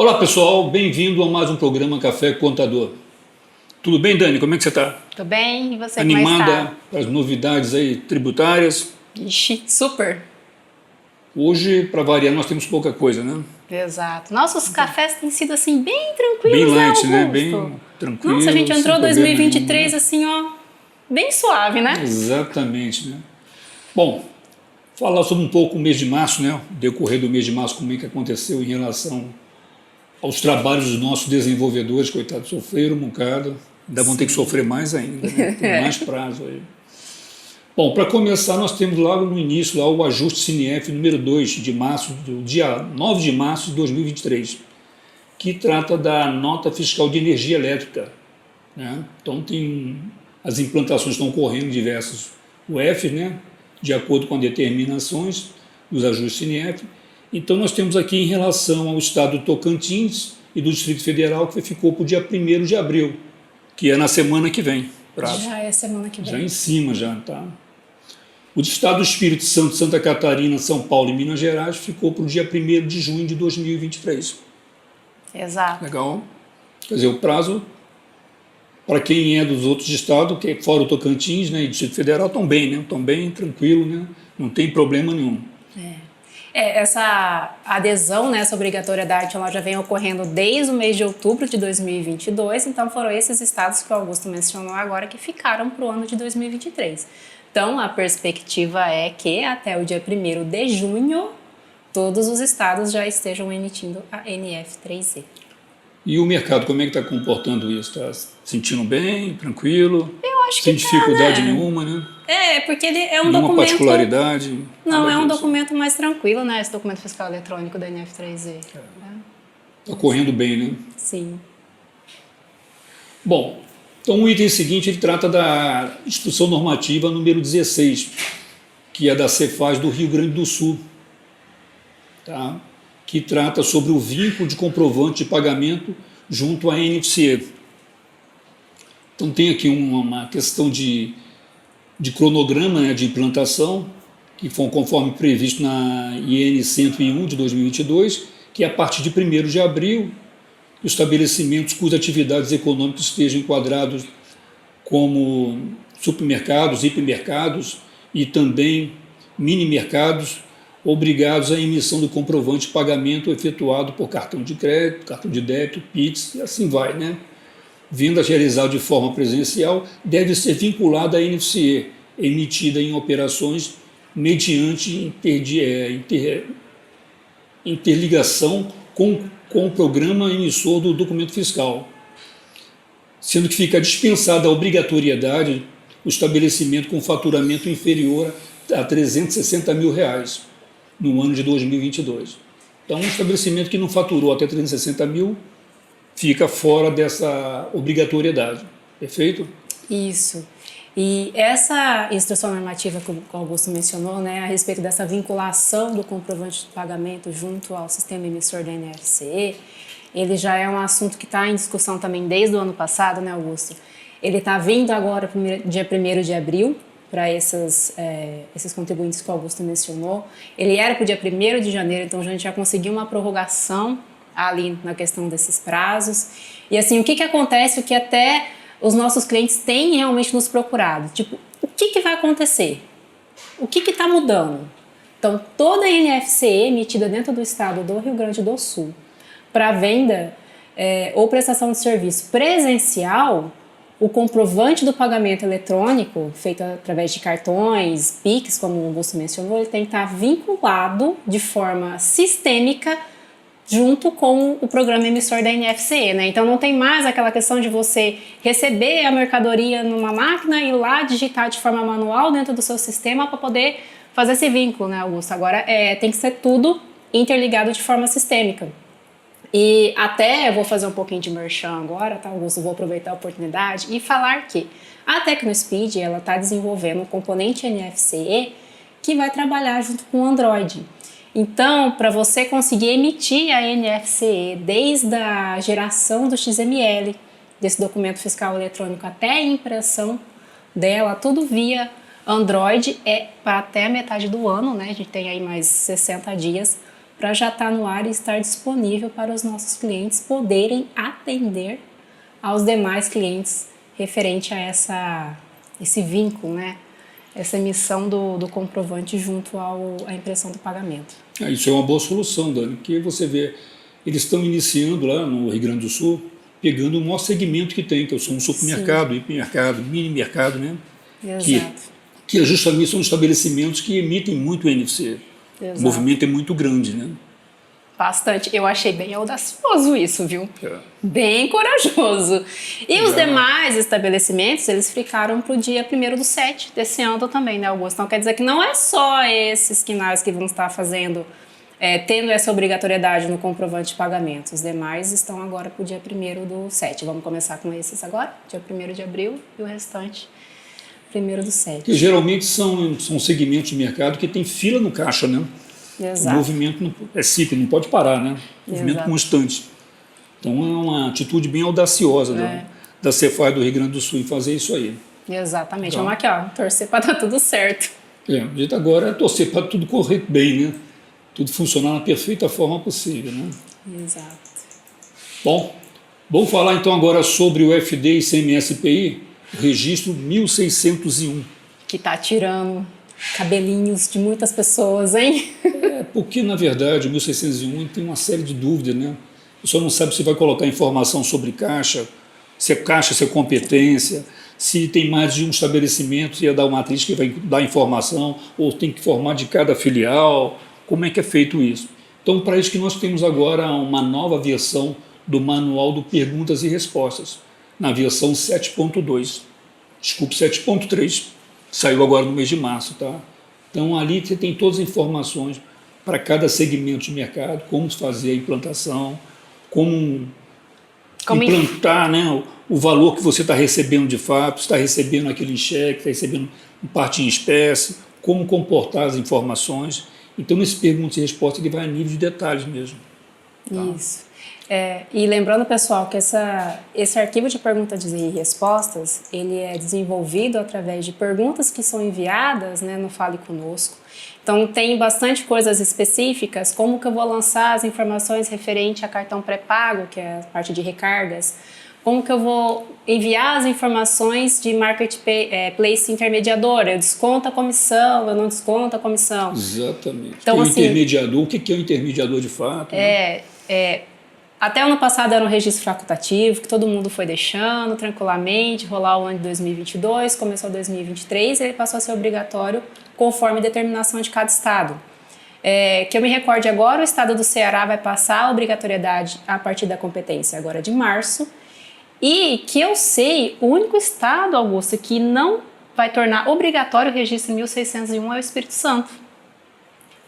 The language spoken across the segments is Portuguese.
Olá pessoal, bem-vindo a mais um programa Café Contador. Tudo bem, Dani? Como é que você está? Tô bem, e você Animada como é que tá? para as novidades aí tributárias? Ixi, super. Hoje, para variar, nós temos pouca coisa, né? Exato. Nossos cafés têm sido assim bem Bem tranquilos, né, light, né? Augusto? Bem tranquilo, Nossa, a gente sem entrou problema nenhum, 2023 né? assim, ó, bem suave, né? Exatamente, né? Bom, falar sobre um pouco o mês de março, né? O decorrer do mês de março, como é que aconteceu em relação aos trabalhos dos nossos desenvolvedores, coitados, sofreram um bocado, ainda vão ter que sofrer mais ainda, né? Tem mais prazo aí. Bom, para começar, nós temos logo no início lá o ajuste CINEF número 2 de março, do dia 9 de março de 2023, que trata da nota fiscal de energia elétrica, né? Então as implantações estão ocorrendo em diversos UF, né? De acordo com as determinações dos ajustes CINEF. Então nós temos aqui em relação ao estado do Tocantins e do Distrito Federal, que ficou para o dia 1º de abril, que é na semana que vem, prazo. Já é semana que vem. Já em cima, já, tá? O estado do Espírito Santo, Santa Catarina, São Paulo e Minas Gerais ficou para o dia 1º de junho de 2023. Exato. Legal? Quer dizer, o prazo, para quem é dos outros estados, que é fora o Tocantins, né, e Distrito Federal, estão bem, né? Estão bem, tranquilo, né? Não tem problema nenhum. Essa adesão, né, essa obrigatoriedade, ela já vem ocorrendo desde o mês de outubro de 2022, então foram esses estados que o Augusto mencionou agora que ficaram para o ano de 2023. Então, a perspectiva é que até o dia 1º de junho, todos os estados já estejam emitindo a NF3E. E o mercado, como é que está comportando isso? Está sentindo bem, tranquilo? Eu acho sem que tá, dificuldade né? nenhuma, né? Porque ele é um Nenhuma documento... particularidade? Não, é um disso. documento mais tranquilo, né? Esse documento fiscal eletrônico da NF3E. Está correndo bem, né? Sim. Bom, então o item seguinte ele trata da Instrução Normativa número 16, que é da Cefaz do Rio Grande do Sul, tá? Que trata sobre o vínculo de comprovante de pagamento junto à NFCE. Então tem aqui uma questão de cronograma, né, de implantação, que foi conforme previsto na IN 101 de 2022, que a partir de 1º de abril, os estabelecimentos cujas atividades econômicas estejam enquadrados como supermercados, hipermercados e também mini-mercados, obrigados à emissão do comprovante de pagamento efetuado por cartão de crédito, cartão de débito, Pix, e assim vai, né? Vendas realizadas de forma presencial deve ser vinculada à NFCE, emitida em operações mediante interligação com o programa emissor do documento fiscal, sendo que fica dispensada a obrigatoriedade o estabelecimento com faturamento inferior a R$360 mil no ano de 2022. Então, um estabelecimento que não faturou até 360 mil fica fora dessa obrigatoriedade. Perfeito? Isso. E essa instrução normativa que o Augusto mencionou, né, a respeito dessa vinculação do comprovante de pagamento junto ao sistema emissor da NFCE, ele já é um assunto que está em discussão também desde o ano passado, né, Augusto? Ele está vindo agora, dia 1º de abril, para esses contribuintes que o Augusto mencionou. Ele era para o dia 1º de janeiro, então a gente já conseguiu uma prorrogação ali na questão desses prazos. E assim, o que acontece, o que até os nossos clientes têm realmente nos procurado? Tipo, o que vai acontecer? O que está mudando? Então, toda a NFCE emitida dentro do estado do Rio Grande do Sul para venda ou prestação de serviço presencial, o comprovante do pagamento eletrônico, feito através de cartões, Pix, como o Augusto mencionou, ele tem que estar vinculado de forma sistêmica junto com o programa emissor da NFCE, né? Então não tem mais aquela questão de você receber a mercadoria numa máquina e ir lá digitar de forma manual dentro do seu sistema para poder fazer esse vínculo, né, Augusto? Agora tem que ser tudo interligado de forma sistêmica. E até eu vou fazer um pouquinho de merchan agora, tá, Augusto? Vou aproveitar a oportunidade e falar que a TecnoSpeed ela está desenvolvendo um componente NFCE que vai trabalhar junto com o Android. Então, para você conseguir emitir a NFCE desde a geração do XML, desse documento fiscal eletrônico até a impressão dela, tudo via Android, para até a metade do ano, né? A gente tem aí mais 60 dias para já estar no ar e estar disponível para os nossos clientes poderem atender aos demais clientes referente a esse vínculo, né? Essa emissão do comprovante junto à impressão do pagamento. Isso é uma boa solução, Dani, porque você vê, eles estão iniciando lá no Rio Grande do Sul, pegando o maior segmento que tem, que é um supermercado, hipermercado, mini mercado, né? Exato. Que justamente são estabelecimentos que emitem muito NFC. Exato. O movimento é muito grande, né? Bastante. Eu achei bem audacioso isso, viu? Bem corajoso. E os demais estabelecimentos, eles ficaram para o dia 1º/7 desse ano também, né, Augusto? Então quer dizer que não é só esses quinais que vão estar fazendo, tendo essa obrigatoriedade no comprovante de pagamento. Os demais estão agora para o dia 1º/7. Vamos começar com esses agora, dia 1º de abril, e o restante 1º/7. Que geralmente são segmentos de mercado que tem fila no caixa, né? Exato. O movimento é cíclico, não pode parar, né? Movimento constante. Então é uma atitude bem audaciosa da Cefaz do Rio Grande do Sul em fazer isso aí. Exatamente. Então, vamos aqui, ó, torcer para dar tudo certo. O jeito agora é torcer para tudo correr bem, né? Tudo funcionar na perfeita forma possível, né? Exato. Bom, vamos falar então agora sobre o FD e CMS-PI, o registro 1601. Que está tirando cabelinhos de muitas pessoas, hein? Porque, na verdade, o 1601 tem uma série de dúvidas, né? A pessoa não sabe se vai colocar informação sobre caixa, se é competência, se tem mais de um estabelecimento, se ia dar uma matriz que vai dar informação, ou tem que formar de cada filial, como é que é feito isso. Então, para isso que nós temos agora uma nova versão do Manual do Perguntas e Respostas, na versão 7.2. Desculpe, 7.3. Saiu agora no mês de março, tá? Então ali você tem todas as informações para cada segmento de mercado, como fazer a implantação, como implantar, né, o valor que você está recebendo de fato, está recebendo aquele em cheque, está recebendo parte em espécie, como comportar as informações. Então nesse perguntas e respostas ele vai a nível de detalhes mesmo. Tá? Isso. E lembrando, pessoal, que esse arquivo de perguntas e respostas, ele é desenvolvido através de perguntas que são enviadas, né, no Fale Conosco. Então, tem bastante coisas específicas, como que eu vou lançar as informações referente a cartão pré-pago, que é a parte de recargas, como que eu vou enviar as informações de marketplace intermediadora, eu desconto a comissão, eu não desconto a comissão. Exatamente. Então, tem assim, intermediador, o que é o intermediador de fato? Até ano passado era um registro facultativo, que todo mundo foi deixando tranquilamente, rolar o ano de 2022, começou 2023, e ele passou a ser obrigatório conforme determinação de cada estado. Que eu me recorde agora, o estado do Ceará vai passar a obrigatoriedade a partir da competência agora de março, e que eu sei, o único estado, Augusto, que não vai tornar obrigatório o registro 1601 é o Espírito Santo.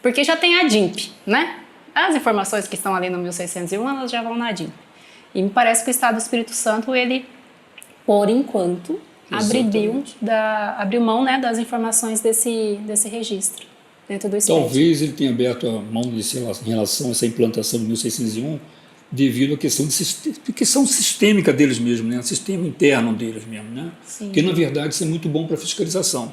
Porque já tem a DIMP, né? As informações que estão ali no 1601, elas já vão na DIMP. E me parece que o Estado do Espírito Santo, ele, por enquanto, abriu mão, né, das informações desse registro dentro do SPED. Talvez ele tenha aberto a mão em relação a essa implantação do 1601 devido à questão sistêmica deles mesmo, né? O sistema interno deles mesmo, né? Sim. Porque, na verdade, isso é muito bom para a fiscalização.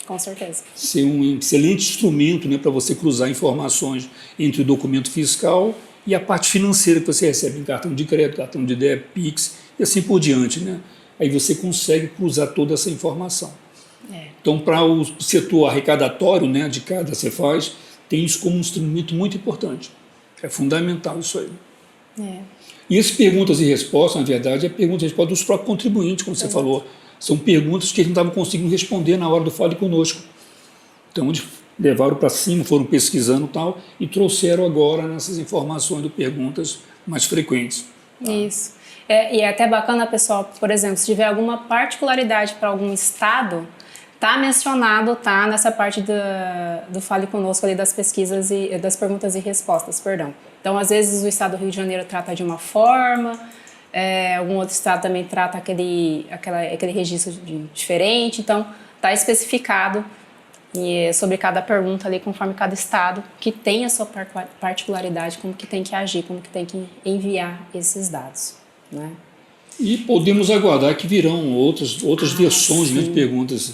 Com certeza. Ser um excelente instrumento, né, para você cruzar informações entre o documento fiscal e a parte financeira que você recebe em cartão de crédito, cartão de débito, Pix e assim por diante, né? Aí você consegue cruzar toda essa informação. Então, para o setor arrecadatório, né, de cada Cefaz, tem isso como um instrumento muito importante. É fundamental isso aí. E essas perguntas e respostas, na verdade, é pergunta e resposta dos próprios contribuintes, como você falou. São perguntas que eles não estavam conseguindo responder na hora do Fale Conosco. Então, eles levaram para cima, foram pesquisando e tal, e trouxeram agora nessas informações de perguntas mais frequentes. Tá? Isso. E é até bacana, pessoal, por exemplo, se tiver alguma particularidade para algum estado, está mencionado, tá nessa parte do Fale Conosco ali das pesquisas e das perguntas e respostas, perdão. Então, às vezes o estado do Rio de Janeiro trata de uma forma, algum outro estado também trata aquele registro diferente, então está especificado sobre cada pergunta ali, conforme cada estado que tem a sua particularidade, como que tem que agir, como que tem que enviar esses dados, né? E podemos aguardar que virão outras versões, né, de perguntas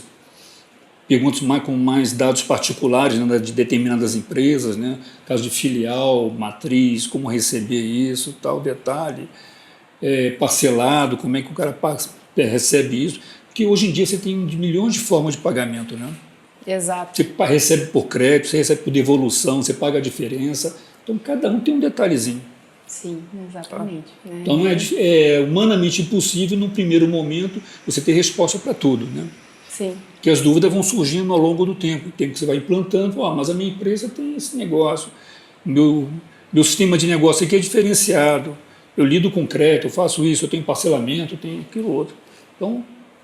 perguntas com mais dados particulares, né, de determinadas empresas, né, caso de filial, matriz, como receber isso, tal detalhe, parcelado, como é que o cara recebe isso, porque hoje em dia você tem milhões de formas de pagamento, né? Exato. Você recebe por crédito, você recebe por devolução, você paga a diferença, então cada um tem um detalhezinho. Sim, exatamente. Tá? Então não é humanamente impossível, num primeiro momento, você ter resposta para tudo, né? Sim. Porque as dúvidas vão surgindo ao longo do tempo. O tempo que você vai implantando, mas a minha empresa tem esse negócio, meu sistema de negócio aqui é diferenciado, eu lido com crédito, eu faço isso, eu tenho parcelamento, eu tenho aquilo outro. Então,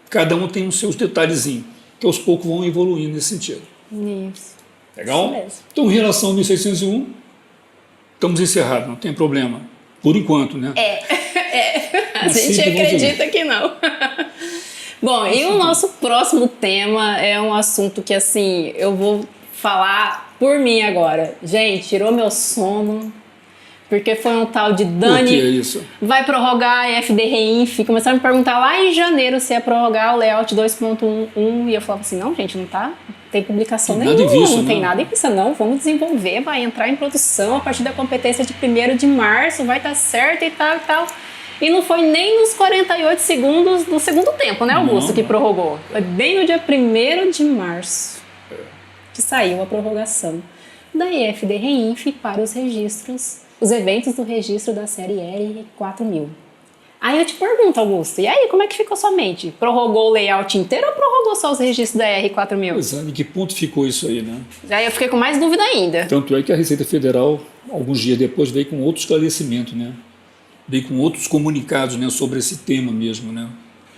cada um tem os seus detalhezinhos, que aos poucos vão evoluindo nesse sentido. Isso. Legal? Isso mesmo. Então, em relação ao 1601, estamos encerrados, não tem problema. Por enquanto, né? A gente acredita que não. Bom, e o nosso próximo tema é um assunto que, assim, eu vou falar por mim agora. Gente, tirou meu sono, porque foi um tal de Dani. Por que isso? Vai prorrogar a FD Reinf. Começaram a me perguntar lá em janeiro se ia prorrogar o layout 2.1 e eu falava assim, não, gente, não tá, tem publicação Tem nenhuma, nada em vista, não tem não. nada em vista, não. Vamos desenvolver, vai entrar em produção a partir da competência de 1º de março, vai estar certo e tal e tal. E não foi nem nos 48 segundos do segundo tempo, né, Augusto, Não. que prorrogou. Foi bem no dia 1º de março que saiu a prorrogação da EFD Reinf para os registros, os eventos do registro da série R4000. Aí eu te pergunto, Augusto, e aí, como é que ficou sua mente? Prorrogou o layout inteiro ou prorrogou só os registros da R4000? Pois é, em que ponto ficou isso aí, né? Aí eu fiquei com mais dúvida ainda. Tanto é que a Receita Federal, alguns dias depois, veio com outro esclarecimento, né? Veio com outros comunicados, né, sobre esse tema mesmo, né?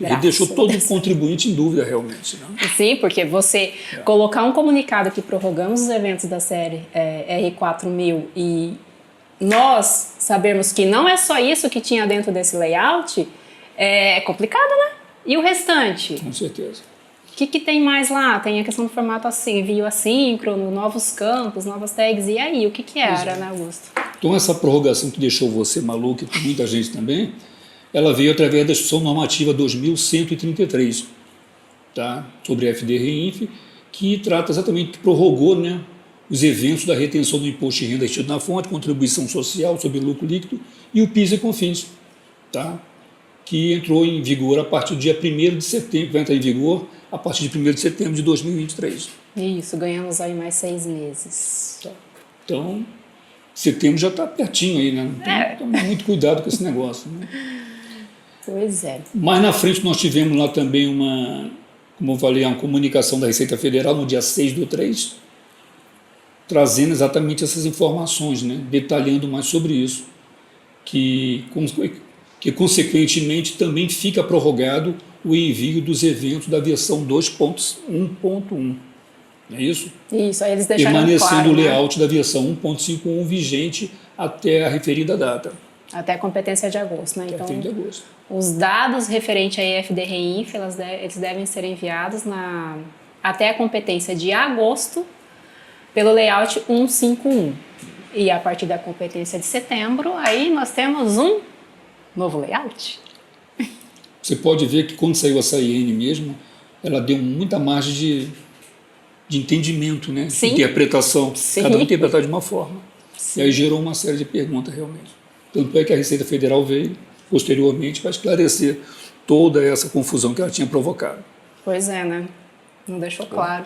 E Graças deixou a todo Deus. o contribuinte em dúvida, realmente, né? Sim, porque você colocar um comunicado que prorrogamos os eventos da série R4000 e nós sabermos que não é só isso que tinha dentro desse layout, é complicado, né? E o restante? Com certeza. O que tem mais lá? Tem a questão do formato assim, envio assíncrono, novos campos, novas tags. E aí, o que era, né, Augusto? Então, essa prorrogação que deixou você maluco e muita gente também, ela veio através da Instrução Normativa 2133, tá? Sobre a FD Reinf, que trata exatamente, que prorrogou, né, os eventos da retenção do imposto de renda retido na fonte, contribuição social sobre lucro líquido e o PIS e COFINS, tá? Que entrou em vigor a partir do dia 1º de setembro, vai entrar em vigor a partir de 1º de setembro de 2023. Isso, ganhamos aí mais 6 meses. Tá. Então, setembro já está pertinho aí, né? Então, tome muito cuidado com esse negócio, né? Pois é. Mais na frente nós tivemos lá também como eu falei, uma comunicação da Receita Federal no dia 6/3, trazendo exatamente essas informações, né? Detalhando mais sobre isso, que consequentemente também fica prorrogado o envio dos eventos da versão 2.1.1. Não é isso? Isso, aí eles deixaram Permanecendo claro, o né? layout da versão 1.51 vigente até a referida data, Até a competência de agosto, né? até Então, fim de agosto. os dados referentes à EFD Reinf, eles devem ser enviados até a competência de agosto pelo layout 151. E a partir da competência de setembro, aí nós temos um novo layout. Você pode ver que quando saiu essa IN mesmo, ela deu muita margem de entendimento, né? Sim. Interpretação. Sim. Cada um interpretar de uma forma. Sim. E aí gerou uma série de perguntas realmente. Tanto é que a Receita Federal veio posteriormente para esclarecer toda essa confusão que ela tinha provocado. Pois é, né? Não deixou claro.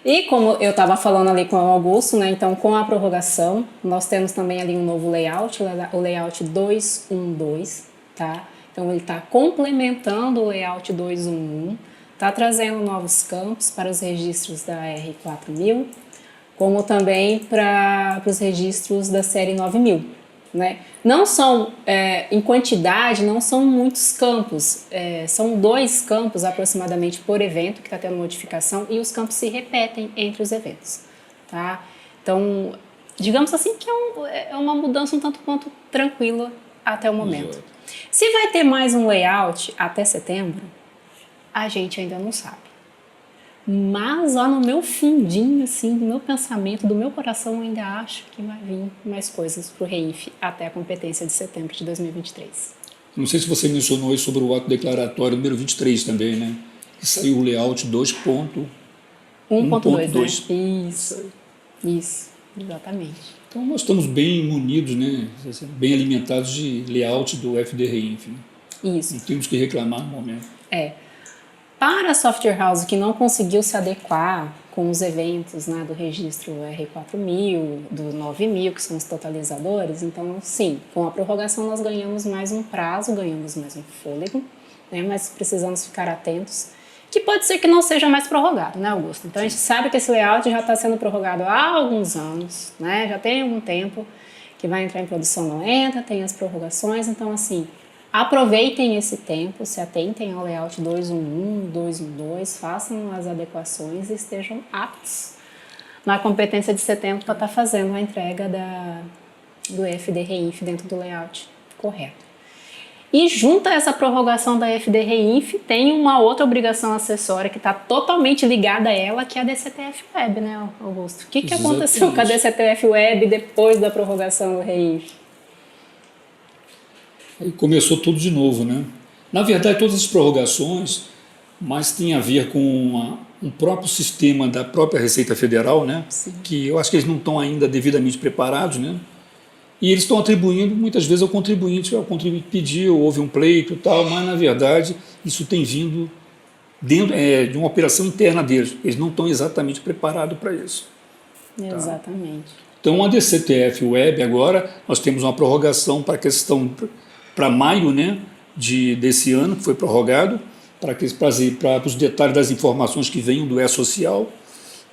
E como eu estava falando ali com o Augusto, né? Então, com a prorrogação, nós temos também ali um novo layout, o layout 212, tá? Então, ele está complementando o layout 211, está trazendo novos campos para os registros da R4000, como também para os registros da série 9000. Né? Não são, em quantidade, não são muitos campos, são 2 campos aproximadamente por evento que está tendo modificação e os campos se repetem entre os eventos. Tá? Então, digamos assim que é uma mudança um tanto quanto tranquila até o momento. Exato. Se vai ter mais um layout até setembro, a gente ainda não sabe. Mas lá no meu fundinho, assim, do meu pensamento, do meu coração, eu ainda acho que vai vir mais coisas para o Reinf até a competência de setembro de 2023. Não sei se você mencionou aí sobre o ato declaratório número 23 também, né? que saiu o layout 2.1.2. 1.2, né? Isso, exatamente. Então nós estamos bem munidos, né? Bem alimentados de layout do FDRINF. Isso. Não temos que reclamar no momento. Para a software house que não conseguiu se adequar com os eventos, né, do registro R4000, do 9000, que são os totalizadores, então sim, com a prorrogação nós ganhamos mais um prazo, ganhamos mais um fôlego, né, mas precisamos ficar atentos, que pode ser que não seja mais prorrogado, né, Augusto? Então a gente sabe que esse layout já está sendo prorrogado há alguns anos, né, já tem algum tempo que vai entrar em produção, não entra, tem as prorrogações, então assim, aproveitem esse tempo, se atentem ao layout 2.1.1, 2.1.2, façam as adequações e estejam aptos na competência de setembro para estar fazendo a entrega do FDRINF dentro do layout correto. E junto a essa prorrogação da FDRINF, tem uma outra obrigação acessória que está totalmente ligada a ela, que é a DCTF Web, né, Augusto? O que aconteceu com a DCTF Web depois da prorrogação do REINF? Aí começou tudo de novo, né? Na verdade, todas as prorrogações, mas tem a ver com um próprio sistema da própria Receita Federal, né? Sim. Que eu acho que eles não estão ainda devidamente preparados, né? E eles estão atribuindo muitas vezes ao contribuinte. O contribuinte pediu, houve um pleito e tal, mas na verdade isso tem vindo dentro de uma operação interna deles. Eles não estão exatamente preparados para isso. Exatamente. Então a DCTF Web agora, nós temos uma prorrogação para a questão para maio, né, desse ano, que foi prorrogado, para os detalhes das informações que venham do E-Social,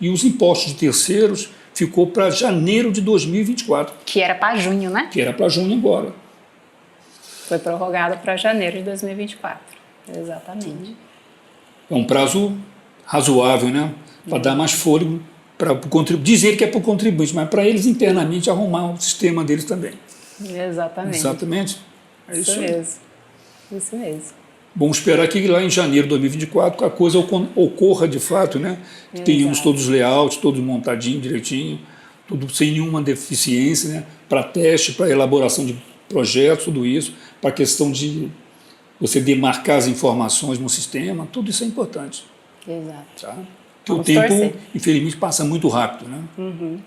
e os impostos de terceiros ficou para janeiro de 2024. Que era para junho, né? Que era para junho agora. Foi prorrogado para janeiro de 2024. Exatamente. É um prazo razoável, né, para dar mais fôlego para o contribuinte. Dizer que é para o contribuinte, mas para eles internamente arrumar o sistema deles também. Exatamente. Exatamente. É isso mesmo. Isso mesmo. Vamos esperar que lá em janeiro de 2024 a coisa ocorra de fato, né? Que tenhamos todos os layouts, todos montadinho, direitinho, tudo sem nenhuma deficiência, né? Para teste, para elaboração de projetos, tudo isso, para a questão de você demarcar as informações no sistema, tudo isso é importante. Exato. Tá? Porque o tempo, infelizmente, passa muito rápido, né? Uhum.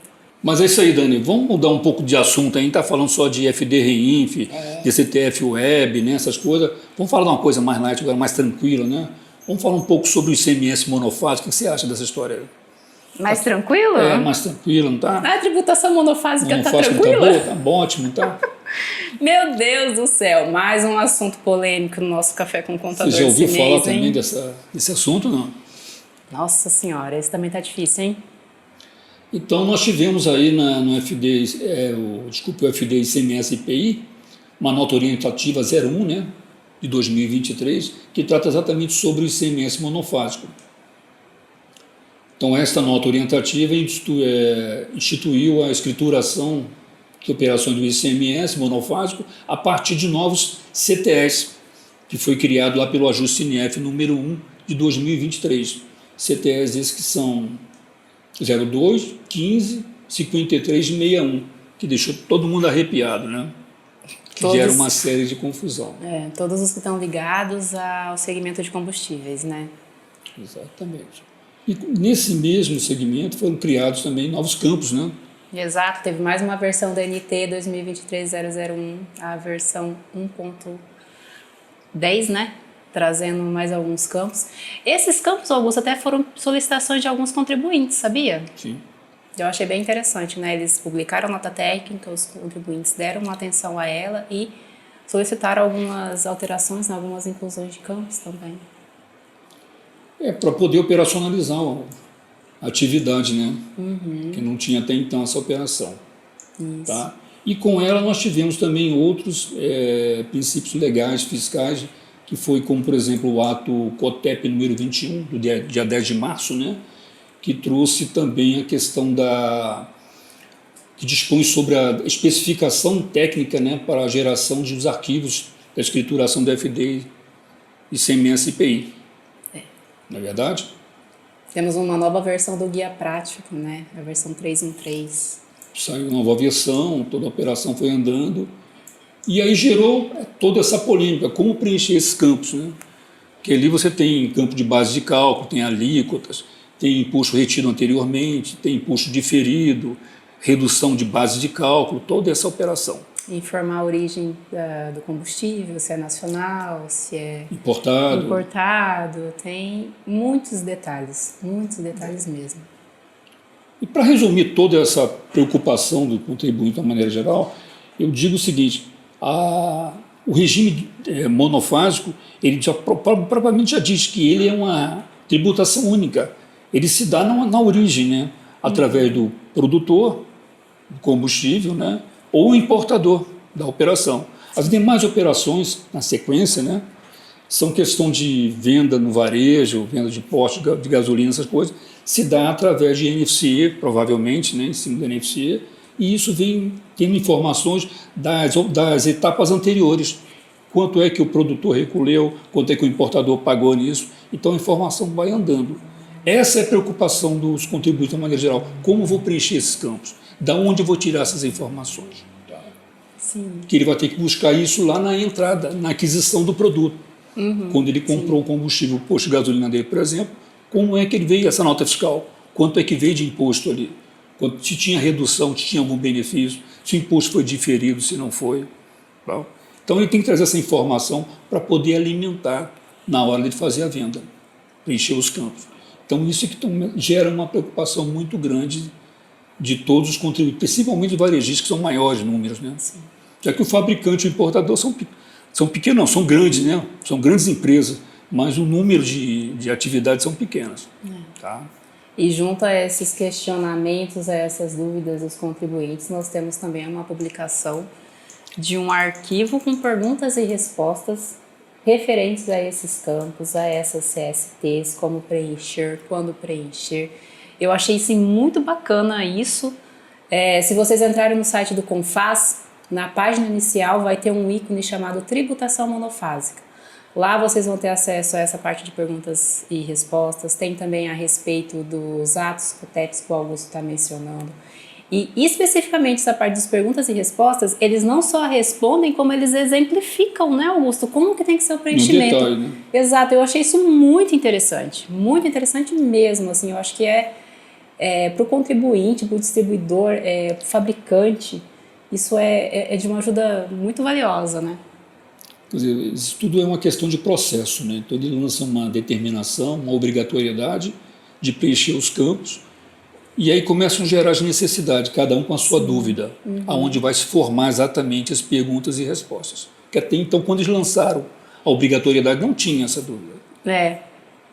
Mas é isso aí, Dani. Vamos mudar um pouco de assunto. A gente está falando só de FDRINF, DCTF Web, né, essas coisas. Vamos falar de uma coisa mais light, agora mais tranquila, né? Vamos falar um pouco sobre o ICMS monofásico. O que você acha dessa história? Mais tranquilo? É, mais tranquilo, não tá? A tributação monofásica está tranquila? Tá boa, tá ótimo, tá? Meu Deus do céu, mais um assunto polêmico no nosso Café com Contador. Você já ouviu mês, falar hein? também desse assunto, não? Nossa senhora, esse também tá difícil, hein? Então, nós tivemos aí no o FD ICMS IPI, uma nota orientativa 01, né, de 2023, que trata exatamente sobre o ICMS monofásico. Então, esta nota orientativa instituiu a escrituração de operações do ICMS monofásico a partir de novos CTS, que foi criado lá pelo ajuste INEF número 1 de 2023. CTS esses que são 02, 15, 53 e 61, que deixou todo mundo arrepiado, né? Que gera uma série de confusão. Todos os que estão ligados ao segmento de combustíveis, né? Exatamente. E nesse mesmo segmento foram criados também novos campos, né? Exato, teve mais uma versão da NT 2023-001, a versão 1.10, né? Trazendo mais alguns campos. Esses campos, Augusto, até foram solicitações de alguns contribuintes, sabia? Sim. Eu achei bem interessante, né? Eles publicaram a nota técnica, os contribuintes deram uma atenção a ela e solicitaram algumas alterações, algumas inclusões de campos também. Para poder operacionalizar a atividade, né? Que não tinha até então essa operação. Isso. Tá? E com ela nós tivemos também outros princípios legais, fiscais, que foi como, por exemplo, o ato COTEP número 21, do dia 10 de março, né? Que trouxe também a questão que dispõe sobre a especificação técnica, né, para a geração dos arquivos da escrituração do FD e ICMS IPI. Não é verdade? Temos uma nova versão do guia prático, né? A versão 3.13. Saiu uma nova versão, toda a operação foi andando, e aí gerou toda essa polêmica, como preencher esses campos, né? Que ali você tem campo de base de cálculo, tem alíquotas, tem imposto retido anteriormente, tem imposto diferido, redução de base de cálculo, toda essa operação. Informar a origem do combustível, se é nacional, se é importado, tem muitos detalhes mesmo. E para resumir toda essa preocupação do contribuinte de uma maneira geral, eu digo o seguinte, o regime monofásico, ele provavelmente já diz que ele é uma tributação única. Ele se dá na origem, né? Através do produtor, do combustível, né? Ou importador da operação. As demais operações, na sequência, né? São questão de venda no varejo, venda de posto de gasolina, essas coisas, se dá através de NFCE, provavelmente, né? Em cima do NFCE, e isso vem tendo informações das etapas anteriores. Quanto é que o produtor recolheu, quanto é que o importador pagou nisso. Então a informação vai andando. Essa é a preocupação dos contribuintes de uma maneira geral. Como vou preencher esses campos? Da onde eu vou tirar essas informações? Tá? Sim. Que ele vai ter que buscar isso lá na entrada, na aquisição do produto. Quando ele comprou o combustível, o posto de gasolina dele, por exemplo, como é que ele veio essa nota fiscal? Quanto é que veio de imposto ali? Se tinha redução, se tinha algum benefício, se o imposto foi diferido, se não foi. Tá? Então ele tem que trazer essa informação para poder alimentar na hora de fazer a venda, preencher os campos. Então isso é que gera uma preocupação muito grande de todos os contribuintes, principalmente os varejistas, que são maiores números, né? Sim. Já que o fabricante e o importador são pequenos, não, são grandes, né? São grandes empresas, mas o número de atividades são pequenas. Tá? E junto a esses questionamentos, a essas dúvidas dos contribuintes, nós temos também uma publicação de um arquivo com perguntas e respostas referentes a esses campos, a essas CSTs, como preencher, quando preencher. Eu achei isso muito bacana isso. Se vocês entrarem no site do Confaz, na página inicial vai ter um ícone chamado Tributação Monofásica. Lá vocês vão ter acesso a essa parte de perguntas e respostas, tem também a respeito dos atos COTEPs que o Augusto está mencionando. E especificamente essa parte das perguntas e respostas, eles não só respondem, como eles exemplificam, né, Augusto? Como que tem que ser o preenchimento. No detalhe, né? Exato, eu achei isso muito interessante mesmo, assim, eu acho que para o contribuinte, para o distribuidor, para o fabricante, isso é de uma ajuda muito valiosa, né? Quer dizer, isso tudo é uma questão de processo, né? Então ele lança uma determinação, uma obrigatoriedade de preencher os campos, e aí começam a gerar as necessidades, cada um com a sua dúvida, aonde vai se formar exatamente as perguntas e respostas. Que até então, quando eles lançaram a obrigatoriedade, não tinha essa dúvida.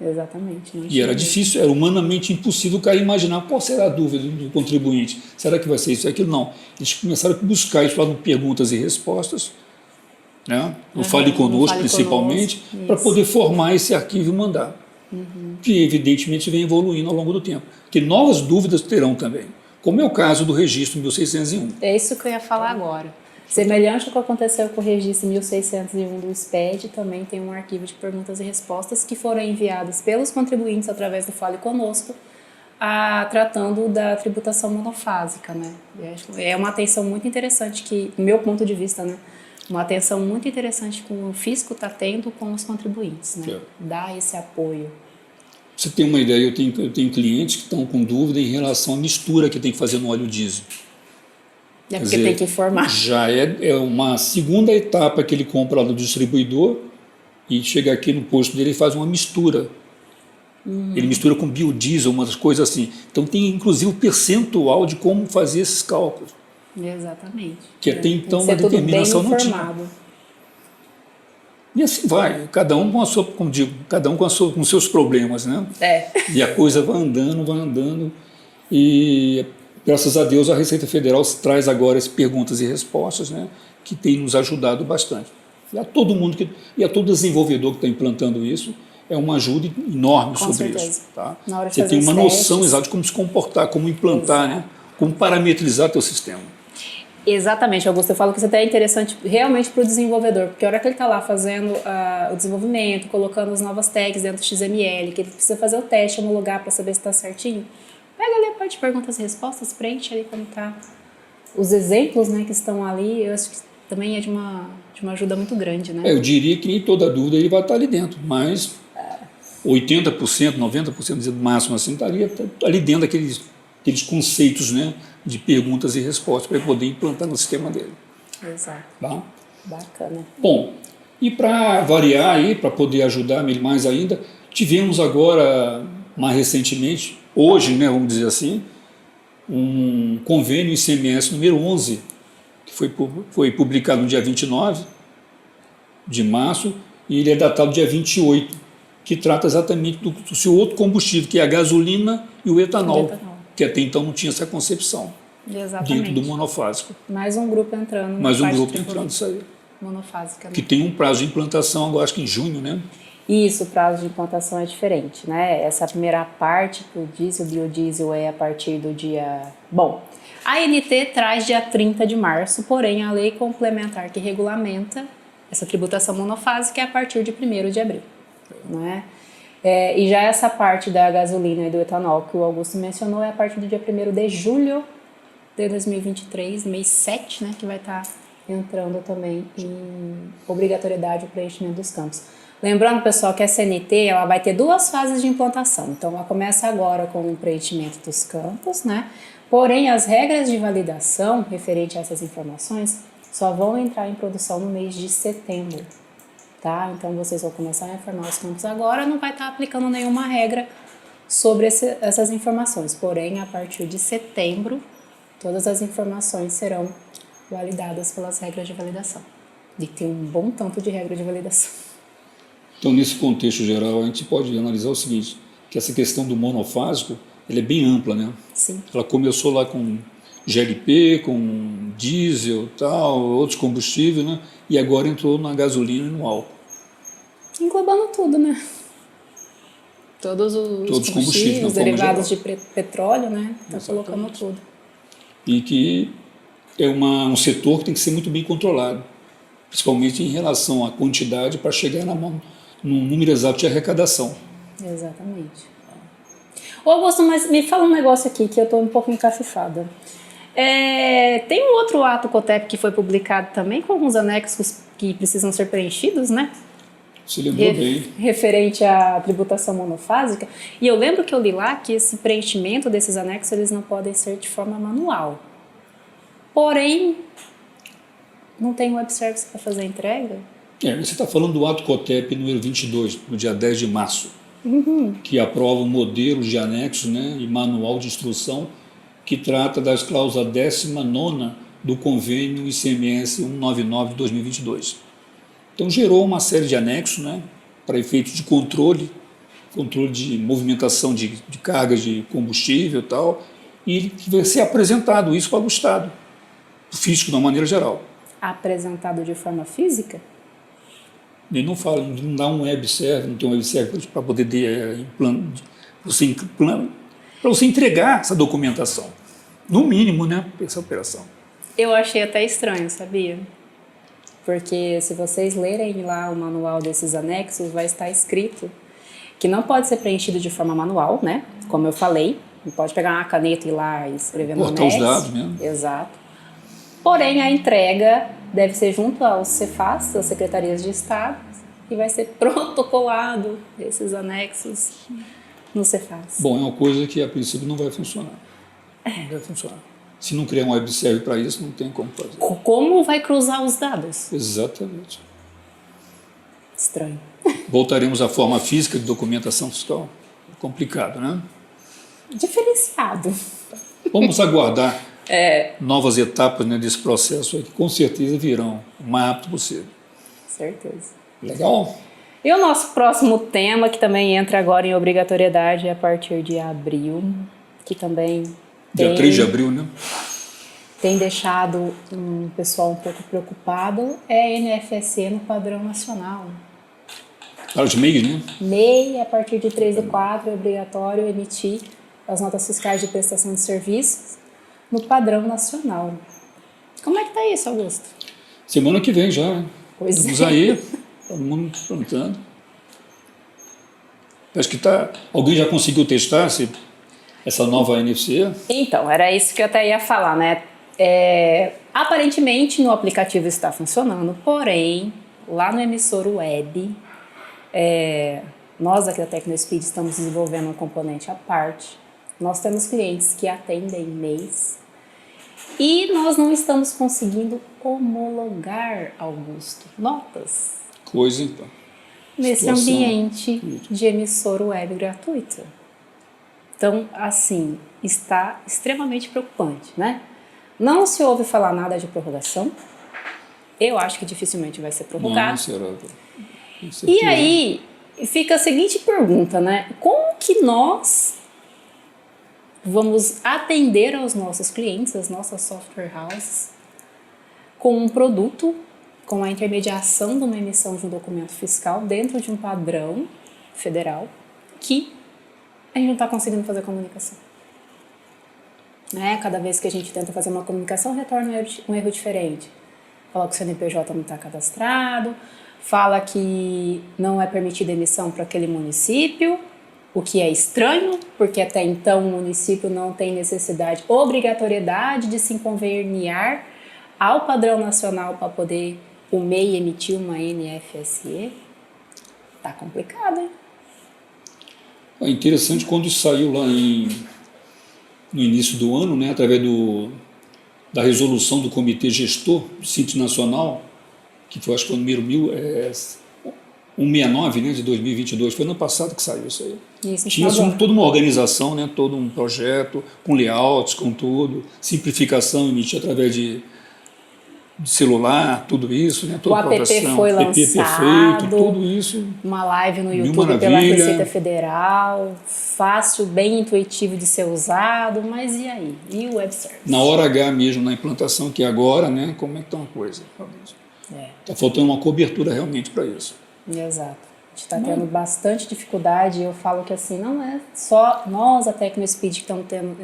Exatamente. E era difícil, era humanamente impossível o cara imaginar qual será a dúvida do contribuinte. Será que vai ser isso ou aquilo? Não. Eles começaram a buscar isso lá no perguntas e respostas, né? No Fale Conosco, principalmente, para poder formar esse arquivo e mandar. Que, evidentemente, vem evoluindo ao longo do tempo. Que novas dúvidas terão também, como é o caso do registro 1601. É isso que eu ia falar agora. Semelhante ao que aconteceu com o registro 1601 do SPED, também tem um arquivo de perguntas e respostas que foram enviadas pelos contribuintes através do Fale Conosco, tratando da tributação monofásica, né? É uma atenção muito interessante que, do meu ponto de vista, né? Uma atenção muito interessante que o fisco está tendo com os contribuintes, né? Dar esse apoio. Você tem uma ideia, eu tenho clientes que estão com dúvida em relação à mistura que tem que fazer no óleo diesel. Porque dizer, tem que informar. Já é uma segunda etapa que ele compra lá do distribuidor e chega aqui no posto dele e faz uma mistura. Ele mistura com biodiesel, umas coisas assim. Então tem inclusive o percentual de como fazer esses cálculos. Exatamente. Que até então a determinação não tinha. E assim vai, cada um com a sua, como digo, cada um com seus problemas, né? E a coisa vai andando e graças a Deus a Receita Federal traz agora as perguntas e respostas, né? Que tem nos ajudado bastante. E a todo mundo e a todo desenvolvedor que está implantando isso é uma ajuda enorme sobre isso. Tá? Você tem uma noção exata de como se comportar, como implantar, né? Como parametrizar teu sistema. Exatamente, Augusto, eu falo que isso até é interessante realmente para o desenvolvedor, porque a hora que ele está lá fazendo o desenvolvimento, colocando as novas tags dentro do XML, que ele precisa fazer o teste, homologar para saber se está certinho, pega ali a parte de perguntas e respostas, preenche ali como está. Os exemplos, né, que estão ali, eu acho que também é de uma de uma ajuda muito grande, né? Eu diria que nem toda dúvida ele vai estar ali dentro, mas 80%, 90% dizendo máximo assim, estaria ali dentro daqueles conceitos, né, de perguntas e respostas para ele poder implantar no sistema dele. Exato. Tá? Bacana. Bom, e para variar aí, para poder ajudar mais ainda, tivemos agora, mais recentemente, hoje, né, vamos dizer assim, um convênio ICMS número 11, que foi publicado no dia 29 de março, e ele é datado dia 28, que trata exatamente do seu outro combustível, que é a gasolina e o etanol, que até então não tinha essa concepção. Exatamente. Dentro do monofásico. Mais um grupo entrando. Mais um grupo entrando nisso aí. Monofásica. Né? Que tem um prazo de implantação, agora acho que em junho, né? Isso, o prazo de implantação é diferente, né? Essa primeira parte, o diesel, biodiesel, é a partir do dia... Bom, a ANT traz dia 30 de março, porém a lei complementar que regulamenta essa tributação monofásica é a partir de 1º de abril, né? E já essa parte da gasolina e do etanol que o Augusto mencionou é a partir do dia 1º de julho de 2023, mês 7, né? Que vai estar entrando também em obrigatoriedade o preenchimento dos campos. Lembrando, pessoal, que a CNT ela vai ter 2 fases de implantação. Então, ela começa agora com o preenchimento dos campos, né? Porém, as regras de validação referente a essas informações só vão entrar em produção no mês de setembro, tá? Então, vocês vão começar a informar os campos agora, não vai estar aplicando nenhuma regra sobre essas informações. Porém, a partir de setembro, todas as informações serão validadas pelas regras de validação. E tem um bom tanto de regra de validação. Então, nesse contexto geral, a gente pode analisar o seguinte, que essa questão do monofásico, ela é bem ampla, né? Sim. Ela começou lá com GLP, com diesel, tal, outros combustíveis, né? E agora entrou na gasolina e no álcool. Englobando tudo, né? Todos os combustíveis, os derivados de petróleo, né? Está colocando tudo. E que é um setor que tem que ser muito bem controlado, principalmente em relação à quantidade para chegar no número exato de arrecadação. Exatamente. Ô Augusto, mas me fala um negócio aqui que eu estou um pouco encafifada. Tem um outro ato COTEP que foi publicado também com alguns anexos que precisam ser preenchidos, né? Se lembrou bem. Referente à tributação monofásica. E eu lembro que eu li lá que esse preenchimento desses anexos eles não podem ser de forma manual. Porém, não tem web service para fazer a entrega? Você está falando do ato COTEP número 22, no dia 10 de março, que aprova o modelo de anexo, né, e manual de instrução que trata das cláusulas 19ª do convênio ICMS 199 de 2022. Então gerou uma série de anexos, né, para efeitos de controle de movimentação de cargas de combustível e tal, e vai ser apresentado isso para o Estado, o fisco de uma maneira geral. Apresentado de forma física? Ele não fala, não dá um web server, não tem um web server para poder para você entregar essa documentação. No mínimo, né, essa operação. Eu achei até estranho, sabia? Porque se vocês lerem lá o manual desses anexos, vai estar escrito que não pode ser preenchido de forma manual, né? Como eu falei, não pode pegar uma caneta e ir lá e escrever no anexo. Botar os dados mesmo. Exato. Porém, a entrega deve ser junto aos Cefaz, as Secretarias de Estado, e vai ser protocolado esses anexos no Cefaz. Bom, é uma coisa que a princípio não vai funcionar. Não vai funcionar. Se não criar um web server para isso, não tem como fazer. Como vai cruzar os dados? Exatamente. Estranho. Voltaremos à forma física de documentação fiscal. Complicado, né? Diferenciado. Vamos aguardar novas etapas, né, desse processo aí, que com certeza virão o mais rápido possível. Certeza. Legal? E o nosso próximo tema, que também entra agora em obrigatoriedade a partir de abril, que também Dia 3 de abril, né? Tem deixado um pessoal um pouco preocupado, é a NFSE no padrão nacional. Para os MEIs, né? MEI, a partir de 3/4, é obrigatório emitir as notas fiscais de prestação de serviços no padrão nacional. Como é que está isso, Augusto? Semana que vem já, né? Pois Estamos é. aí, todo mundo plantando. Acho que alguém já conseguiu testar essa nova NFC? Então, era isso que eu até ia falar, né? Aparentemente no aplicativo está funcionando, porém, lá no emissor web, nós aqui da TecnoSpeed estamos desenvolvendo um componente à parte. Nós temos clientes que atendem e-mails e nós não estamos conseguindo homologar, Augusto, notas Coisa, então. nesse Situação. ambiente de emissor web gratuito. Então, assim, está extremamente preocupante, né? Não se ouve falar nada de prorrogação. Eu acho que dificilmente vai ser Não, prorrogado. será. Com E certeza. aí fica a seguinte pergunta, né? Como que nós vamos atender aos nossos clientes, as nossas software houses, com um produto, com a intermediação de uma emissão de um documento fiscal dentro de um padrão federal que a gente não está conseguindo fazer comunicação? Né? Cada vez que a gente tenta fazer uma comunicação, retorna um erro diferente. Fala que o CNPJ não está cadastrado, fala que não é permitida emissão para aquele município, o que é estranho, porque até então o município não tem necessidade, obrigatoriedade de se converniar ao padrão nacional para poder o MEI emitir uma NFSE. Tá complicado, hein? É interessante quando isso saiu lá no início do ano, né, através da resolução do Comitê Gestor do Simples Nacional, que foi, acho que foi o número 169, né, de 2022, foi no ano passado que saiu isso aí. Isso, Tinha tá bom. toda uma organização, né, todo um projeto, com layouts, com tudo, simplificação, emitir através de celular, tudo isso, né, toda O a app aprovação, foi app lançado, perfeito, tudo isso. uma live no Mil YouTube pela maravilha. Receita Federal, fácil, bem intuitivo de ser usado, mas e aí? E o web service? Na hora H mesmo, na implantação, que é agora, né, como é que está uma coisa? Está faltando uma cobertura realmente para isso. Exato. A gente está tendo bastante dificuldade e eu falo que assim, não é só nós, a TecnoSpeed, que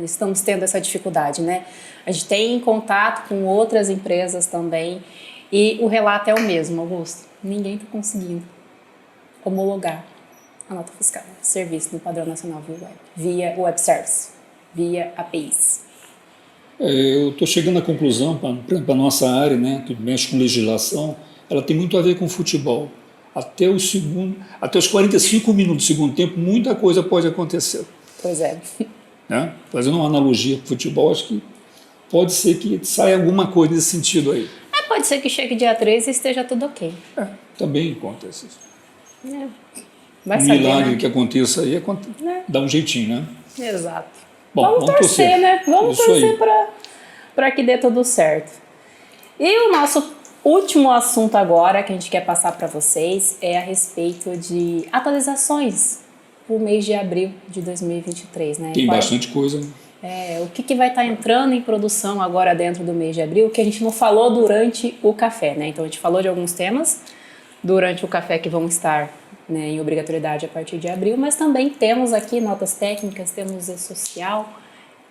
estamos tendo essa dificuldade, né? A gente tem contato com outras empresas também e o relato é o mesmo, Augusto. Ninguém está conseguindo homologar a nota fiscal, serviço no padrão nacional via web service, via APIs. Eu estou chegando à conclusão, para a nossa área, né, que mexe com legislação, ela tem muito a ver com futebol. Até os 45 minutos do segundo tempo, muita coisa pode acontecer. Pois é. Né? Fazendo uma analogia com o futebol, acho que pode ser que saia alguma coisa nesse sentido aí. Pode ser que chegue dia 3 e esteja tudo ok. Também acontece isso. Vai Um saber, milagre né? que aconteça aí, dá um jeitinho, né? Exato. Bom, vamos torcer, né? Vamos Isso torcer aí. para que dê tudo certo. E o nosso último assunto agora que a gente quer passar para vocês é a respeito de atualizações para o mês de abril de 2023, né? Tem bastante coisa, né? O que vai estar entrando em produção agora dentro do mês de abril, que a gente não falou durante o café, né? Então a gente falou de alguns temas durante o café que vão estar, né, em obrigatoriedade a partir de abril, mas também temos aqui notas técnicas, temos e-social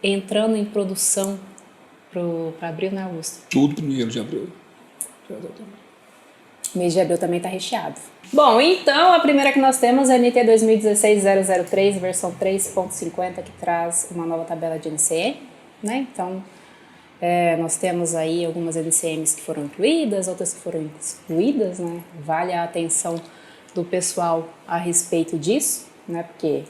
entrando em produção para abril, né, Augusto? Tudo 1º de abril. O mês de abril também está recheado. Bom, então a primeira que nós temos é a NT 2016-003, versão 3.50, que traz uma nova tabela de NCE, né? Então, nós temos aí algumas NCMs que foram incluídas, outras que foram excluídas, né? Vale a atenção do pessoal a respeito disso, né? Porque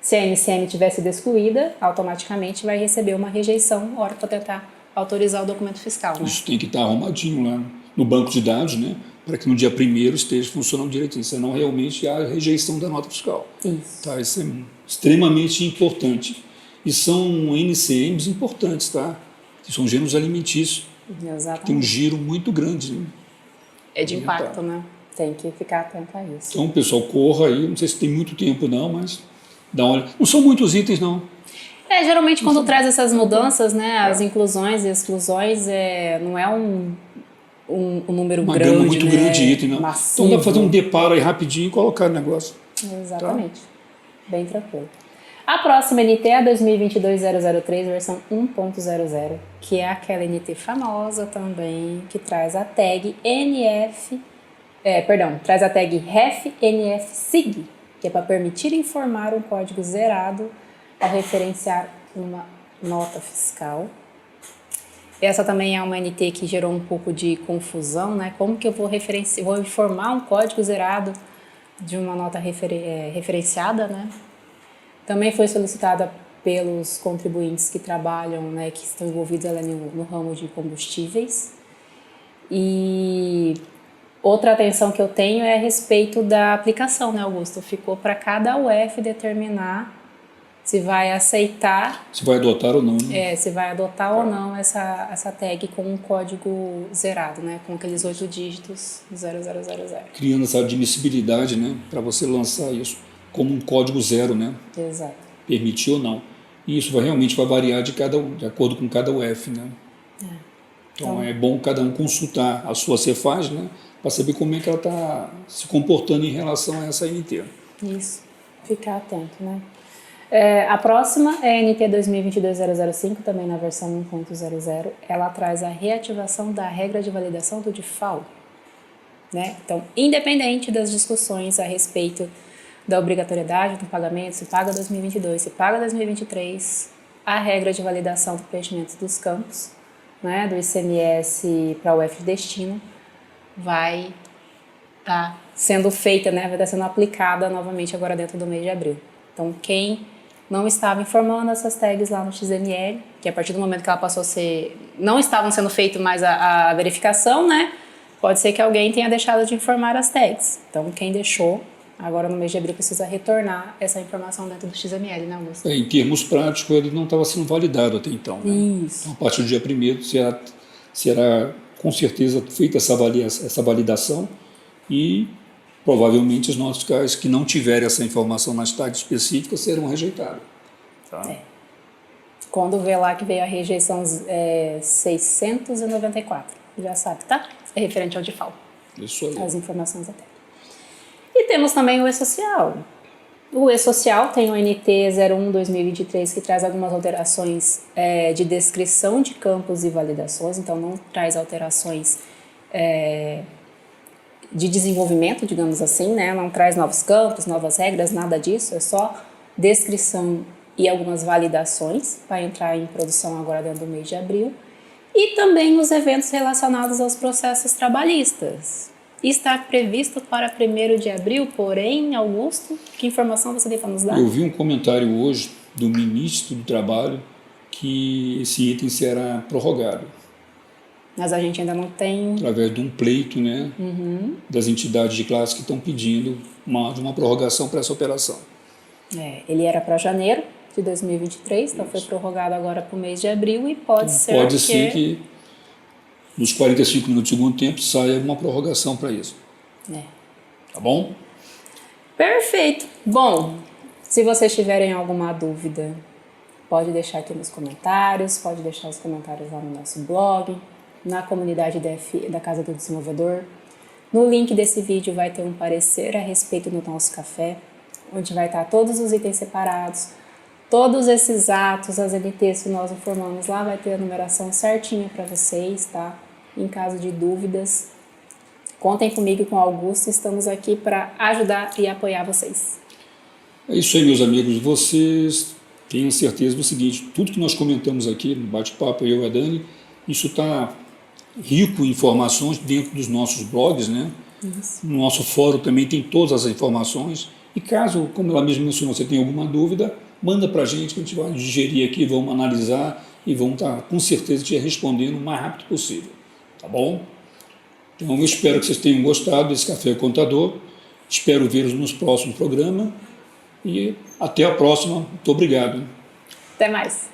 se a NCM tivesse excluída, automaticamente vai receber uma rejeição na hora para tentar autorizar o documento fiscal, né? Isso tem que estar arrumadinho lá no banco de dados, né? Para que no dia 1º esteja funcionando direitinho, senão realmente há rejeição da nota fiscal. Isso. Tá? Isso é extremamente importante. E são NCMs importantes, tá? Que são gêneros alimentícios. Exatamente. Tem um giro muito grande. Né? É de impacto, né? Tem que ficar atento a isso. Então, pessoal, corra aí. Não sei se tem muito tempo não, mas dá uma olhada. Não são muitos itens, não. Geralmente quando traz essas mudanças, né, as inclusões e exclusões, não é um número Uma grande, gama muito né, grande de item, não. massivo. Então dá para fazer um deparo aí rapidinho e colocar o negócio. Exatamente. Bem tranquilo. A próxima NT é a 2022-003, versão 1.00, que é aquela NT famosa também, que traz a tag traz a tag REF-NF-SIG, que é para permitir informar um código zerado ao referenciar uma nota fiscal. Essa também é uma NT que gerou um pouco de confusão, né? Como que eu vou vou informar um código zerado de uma nota referenciada, né? Também foi solicitada pelos contribuintes que trabalham, né, que estão envolvidos ali no ramo de combustíveis. E outra atenção que eu tenho é a respeito da aplicação, né, Augusto? Ficou para cada UF determinar se vai aceitar... Se vai adotar ou não, né? Se vai adotar ou não essa tag com um código zerado, né, com aqueles 8 dígitos 0000. Criando essa admissibilidade, né, para você lançar isso como um código zero, né? Exato. Permitir ou não. E isso realmente vai variar de acordo com cada UF, né? Então é bom cada um consultar a sua Cefaz, né, para saber como é que ela está se comportando em relação a essa NT. Isso, ficar atento, né? A próxima é a NT 2022-005, também na versão 1.00. Ela traz a reativação da regra de validação do default, né? Então, independente das discussões a respeito da obrigatoriedade do pagamento, se paga 2022, se paga 2023, a regra de validação do preenchimento dos campos, né, do ICMS para o UF de destino, vai estar sendo feita, né, vai estar sendo aplicada novamente agora dentro do mês de abril. Então, quem não estava informando essas tags lá no XML, que a partir do momento que ela passou a ser... não estavam sendo feito mais a verificação, né, pode ser que alguém tenha deixado de informar as tags. Então, quem deixou, agora no mês de abril precisa retornar essa informação dentro do XML, né, Augusto? Em termos práticos, ele não estava sendo validado até então, né? Isso. Então, a partir do dia 1º será com certeza feita essa validação e provavelmente os nossos casos que não tiverem essa informação nas tags específicas serão rejeitados. Tá? Quando vê lá que veio a rejeição 694, já sabe, tá? É referente ao default. Isso aí. As informações até. E temos também o E-Social. O E-Social tem o NT 01-2023 que traz algumas alterações de descrição de campos e validações, então não traz alterações de desenvolvimento, digamos assim, né? Não traz novos campos, novas regras, nada disso, é só descrição e algumas validações para entrar em produção agora dentro do mês de abril. E também os eventos relacionados aos processos trabalhistas. Está previsto para 1º de abril, porém, Augusto, que informação você tem para nos dar? Eu vi um comentário hoje do ministro do Trabalho que esse item será prorrogado. Mas a gente ainda não tem... Através de um pleito, né, das entidades de classe que estão pedindo uma prorrogação para essa operação. Ele era para janeiro de 2023, então foi prorrogado agora para o mês de abril e pode ser que nos 45 minutos do segundo tempo saia uma prorrogação para isso. Tá bom? Perfeito. Bom, se vocês tiverem alguma dúvida, pode deixar aqui nos comentários, pode deixar os comentários lá no nosso blog, na comunidade da Casa do Desenvolvedor. No link desse vídeo vai ter um parecer a respeito do nosso café, onde vai estar todos os itens separados, todos esses atos, as NTs que nós informamos lá, vai ter a numeração certinha para vocês, tá? Em caso de dúvidas, contem comigo e com o Augusto, estamos aqui para ajudar e apoiar vocês. É isso aí, meus amigos, vocês tenham certeza do seguinte, tudo que nós comentamos aqui no bate-papo, eu e a Dani, isso está rico em informações dentro dos nossos blogs, né? Isso. No nosso fórum também tem todas as informações, e caso, como ela mesma mencionou, você tenha alguma dúvida, manda para a gente gente vai digerir aqui, vamos analisar e vamos estar com certeza te respondendo o mais rápido possível, tá bom? Então eu espero que vocês tenham gostado desse Café Contador, espero vê-los nos próximos programas e até a próxima, muito obrigado. Até mais.